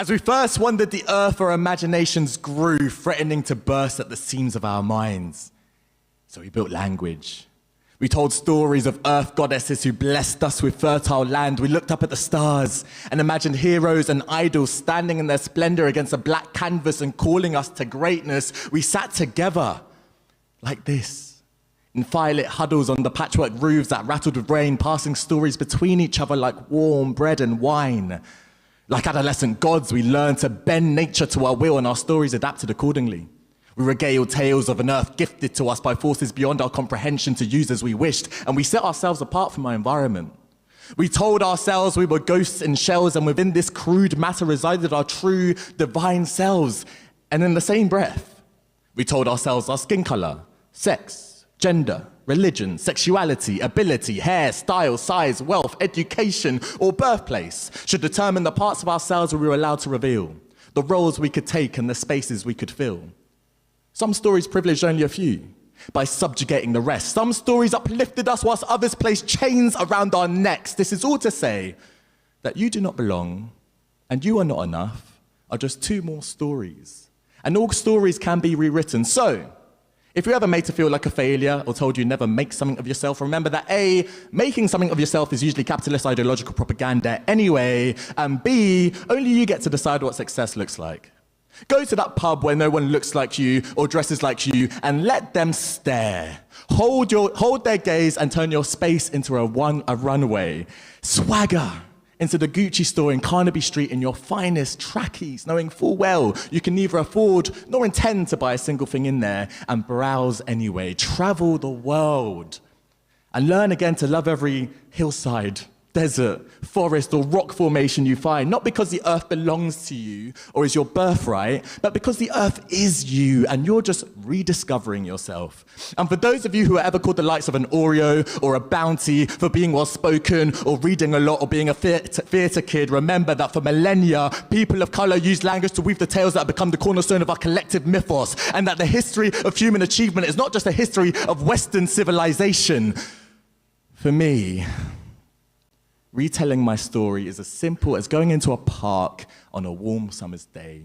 As we first wandered the earth, our imaginations grew, threatening to burst at the seams of our minds. So we built language. We told stories of earth goddesses who blessed us with fertile land. We looked up at the stars and imagined heroes and idols standing in their splendor against a black canvas and calling us to greatness. We sat together like this, in firelit huddles on the patchwork roofs that rattled with rain, passing stories between each other like warm bread and wine. Like adolescent gods, we learned to bend nature to our will, and our stories adapted accordingly. We regaled tales of an earth gifted to us by forces beyond our comprehension to use as we wished, and we set ourselves apart from our environment. We told ourselves we were ghosts in shells, and within this crude matter resided our true divine selves. And in the same breath, we told ourselves our skin color, sex, gender, religion, sexuality, ability, hair, style, size, wealth, education, or birthplace should determine the parts of ourselves we were allowed to reveal, the roles we could take and the spaces we could fill. Some stories privileged only a few by subjugating the rest. Some stories uplifted us whilst others placed chains around our necks. This is all to say that you do not belong and you are not enough are just two more stories. And all stories can be rewritten. So, if you're ever made to feel like a failure or told you never make something of yourself, remember that A, making something of yourself is usually capitalist ideological propaganda anyway, and B, only you get to decide what success looks like. Go to that pub where no one looks like you or dresses like you and let them stare. Hold their gaze and turn your space into a runway. Swagger into the Gucci store in Carnaby Street in your finest trackies, knowing full well you can neither afford nor intend to buy a single thing in there, and browse anyway. Travel the world and learn again to love every hillside, desert, forest, or rock formation you find, not because the earth belongs to you or is your birthright, but because the earth is you and you're just rediscovering yourself. And for those of you who are ever called the likes of an Oreo or a Bounty for being well-spoken or reading a lot or being a theatre kid, remember that for millennia, people of color used language to weave the tales that have become the cornerstone of our collective mythos, and that the history of human achievement is not just a history of Western civilization. For me, retelling my story is as simple as going into a park on a warm summer's day,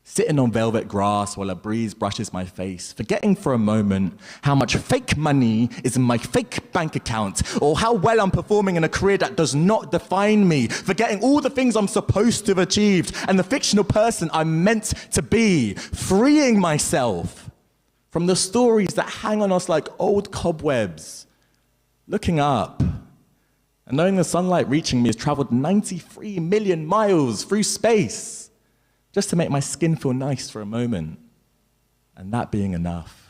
sitting on velvet grass while a breeze brushes my face, forgetting for a moment how much fake money is in my fake bank account, or how well I'm performing in a career that does not define me, forgetting all the things I'm supposed to have achieved and the fictional person I'm meant to be, freeing myself from the stories that hang on us like old cobwebs, looking up and knowing the sunlight reaching me has traveled 93 million miles through space just to make my skin feel nice for a moment, and that being enough.